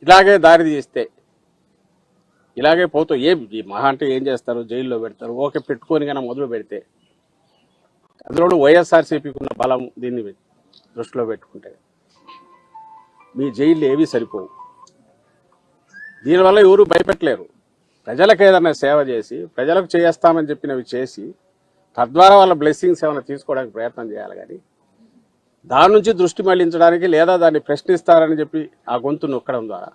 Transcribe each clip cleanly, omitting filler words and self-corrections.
ఇలాగే దారి తీస్తే ఇలాగే పోతూ ఈ మహా అంటే ఏం చేస్తారు, జైల్లో పెడతారు. ఓకే, పెట్టుకొని కన్నా మొదలు పెడితే అందులో వైఎస్ఆర్సీపీకి ఉన్న బలం దీన్ని దృష్టిలో పెట్టుకుంటే మీ జైళ్ళు ఏవి సరిపోవు. దీనివల్ల ఎవరు భయపెట్టలేరు. ప్రజలకు ఏదైనా సేవ చేసి ప్రజలకు చేస్తామని చెప్పినవి చేసి తద్వారా వాళ్ళ బ్లెస్సింగ్స్ ఏమైనా తీసుకోవడానికి ప్రయత్నం చేయాలి. కానీ దాని నుంచి దృష్టి మళ్లించడానికి లేదా దాన్ని ప్రశ్నిస్తారని చెప్పి ఆ గొంతు నొక్కడం ద్వారా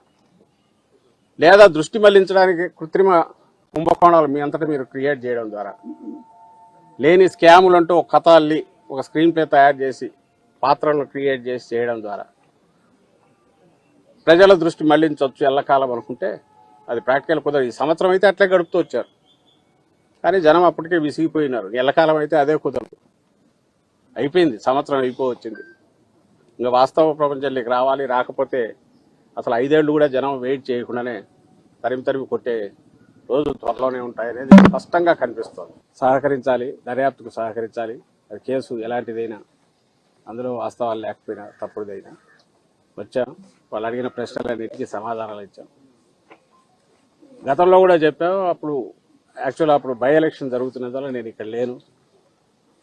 లేదా దృష్టి మళ్లించడానికి కృత్రిమ కుంభకోణాలు మీ అంతటా మీరు క్రియేట్ చేయడం ద్వారా లేని స్కాములు అంటూ ఒక కథ అల్లి ఒక స్క్రీన్ ప్లే తయారు చేసి పాత్రలను క్రియేట్ చేసి చేయడం ద్వారా ప్రజల దృష్టి మళ్లించవచ్చు ఎల్లకాలం అనుకుంటే అది ప్రాక్టికల్ కుదరదు. ఈ సంవత్సరం అయితే అట్లే గడుపుతూ వచ్చారు, కానీ జనం అప్పటికే విసిగిపోయినారు. ఎల్లకాలం అయితే అదే కుదరదు. అయిపోయింది, సంవత్సరం అయిపోవచ్చింది. ఇంకా వాస్తవ ప్రపంచంలోకి రావాలి. రాకపోతే అసలు 5 ఏళ్ళు కూడా జనం వెయిట్ చేయకుండానే తరిమి కొట్టే రోజు త్వరలోనే ఉంటాయనేది స్పష్టంగా కనిపిస్తుంది. సహకరించాలి, దర్యాప్తుకు సహకరించాలి. అది కేసు ఎలాంటిదైనా అందులో వాస్తవాలు లేకపోయినా తప్పుడుదైనా వచ్చాం. వాళ్ళు అడిగిన ప్రశ్నలన్నిటికీ సమాధానాలు ఇచ్చాం. గతంలో కూడా చెప్పాము. అప్పుడు బై ఎలక్షన్ జరుగుతున్నందువల్ల నేను ఇక్కడ లేను.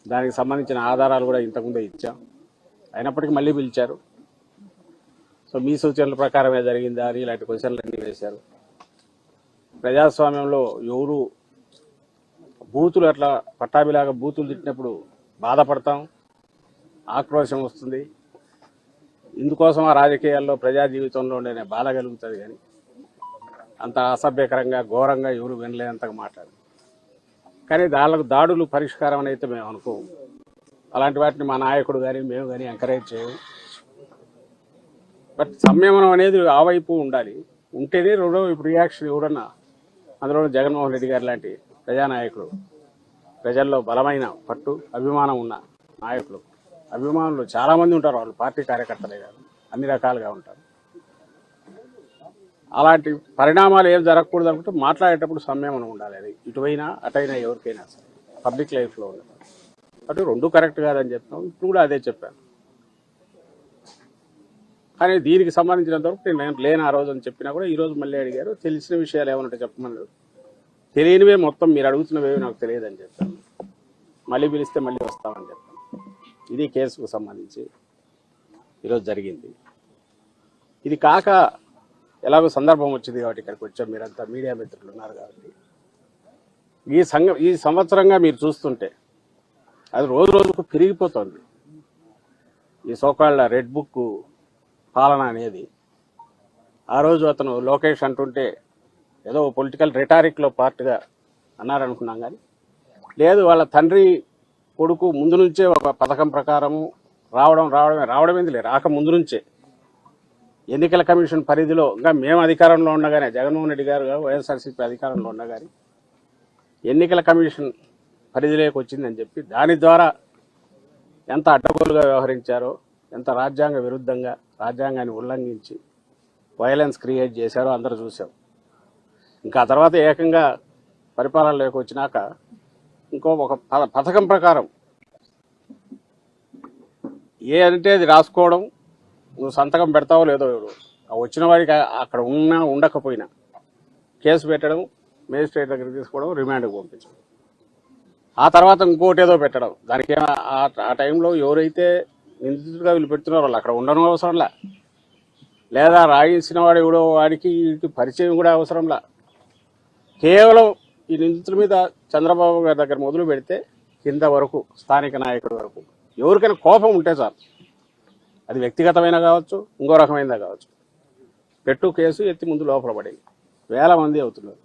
దానికి సంబంధించిన ఆధారాలు కూడా ఇంతకుముందే ఇచ్చాం. అయినప్పటికీ మళ్ళీ పిలిచారు. సో మీ సూచనల ప్రకారమే జరిగిందా అని ఇలాంటి క్వశ్చన్లు అన్నీ వేశారు. ప్రజాస్వామ్యంలో ఎవరు బూతులు అట్లా పట్టాభిలాగా బూతులు తిట్టినప్పుడు బాధపడతాం, ఆక్రోశం వస్తుంది. ఇందుకోసం ఆ రాజకీయాల్లో ప్రజా జీవితంలో ఉండే బాధ కలుగుతుంది. కానీ అంత అసభ్యకరంగా ఘోరంగా ఎవరు వినలేనంతగా మాట్లాడు. కానీ దాడులు పరిష్కారం అని అయితే మేము అనుకోము. అలాంటి వాటిని మా నాయకుడు కానీ మేము కానీ ఎంకరేజ్ చేయము. బట్ సంయమనం అనేది ఆ వైపు ఉండాలి. ఉంటేనే రెండో ఇప్పుడు రియాక్షన్ ఎవరన్నా, అందులో జగన్మోహన్ రెడ్డి గారు లాంటి ప్రజానాయకుడు, ప్రజల్లో బలమైన పట్టు అభిమానం ఉన్న నాయకులు, అభిమానులు చాలామంది ఉంటారు. వాళ్ళు పార్టీ కార్యకర్తలే కాదు, అన్ని రకాలుగా ఉంటారు. అలాంటి పరిణామాలు ఏం జరగకూడదు అనుకుంటే మాట్లాడేటప్పుడు సంయమనం ఉండాలి. అది ఇటువైనా అటైనా ఎవరికైనా సరే పబ్లిక్ లైఫ్లో ఉండదు. అటు రెండు కరెక్ట్ కాదని చెప్తాం. ఇప్పుడు కూడా అదే చెప్పాను. కానీ దీనికి సంబంధించినంతవరకు నేను లేని ఆ రోజు అని చెప్పినా కూడా ఈరోజు మళ్ళీ అడిగారు. తెలిసిన విషయాలు ఏమన్నా చెప్పమన్నారు. తెలియనివే మొత్తం మీరు అడుగుతున్నవేవి నాకు తెలియదని చెప్పాను. మళ్ళీ పిలిస్తే మళ్ళీ వస్తామని చెప్పాను. ఇది కేసుకు సంబంధించి ఈరోజు జరిగింది. ఇది కాక ఎలాగో సందర్భం వచ్చింది కాబట్టి ఇక్కడికి వచ్చాం. మీరంతా మీడియా మిత్రులు ఉన్నారు కాబట్టి ఈ సంవత్సరంగా మీరు చూస్తుంటే అది రోజు రోజుకు పెరిగిపోతుంది. ఈ సోకాళ్ళ రెడ్ బుక్ పాలన అనేది ఆ రోజు అతను లోకేష్ అంటుంటే ఏదో పొలిటికల్ రిటారిక్లో పార్ట్గా అన్నారనుకున్నాం. కానీ లేదు, వాళ్ళ తండ్రి కొడుకు ముందు నుంచే ఒక పథకం ప్రకారము రావడమేంది లేదు, రాక ముందు నుంచే ఎన్నికల కమిషన్ పరిధిలో ఇంకా మేము అధికారంలో ఉండగానే, జగన్మోహన్ రెడ్డి గారు వైఎస్ఆర్సీపీ అధికారంలో ఉండగానే ఎన్నికల కమిషన్ పరిధిలోకి వచ్చిందని చెప్పి దాని ద్వారా ఎంత అడ్డగోలుగా వ్యవహరించారో, ఎంత రాజ్యాంగ విరుద్ధంగా రాజ్యాంగాన్ని ఉల్లంఘించి వైలెన్స్ క్రియేట్ చేశారో అందరూ చూసాం. ఇంకా ఆ తర్వాత ఏకంగా పరిపాలనలోకి వచ్చినాక ఒక పథకం ప్రకారం అంటే అది రాసుకోవడం, నువ్వు సంతకం పెడతావో లేదో వచ్చిన వాడికి అక్కడ ఉండకపోయినా కేసు పెట్టడం, మేజిస్ట్రేట్ దగ్గరికి తీసుకోవడం, రిమాండ్కి పంపించడం, ఆ తర్వాత ఇంకోటి ఏదో పెట్టడం. దానికి ఆ టైంలో ఎవరైతే నిందితుడిగా వీళ్ళు పెడుతున్నారో వాళ్ళు అక్కడ ఉండడం అవసరంలా, లేదా రాయించిన వాడు ఎవడో వాడికి పరిచయం కూడా అవసరంలా. కేవలం ఈ నిందితుల మీద చంద్రబాబు గారి దగ్గర మొదలు పెడితే కింద వరకు స్థానిక నాయకుడి వరకు ఎవరికైనా కోపం ఉంటే చాలు, అది వ్యక్తిగతమైన కావచ్చు, ఇంకో రకమైనదా కావచ్చు, పెట్టు కేసు ఎత్తి ముందు లోపల పడేది. వేల మంది అవుతున్నారు.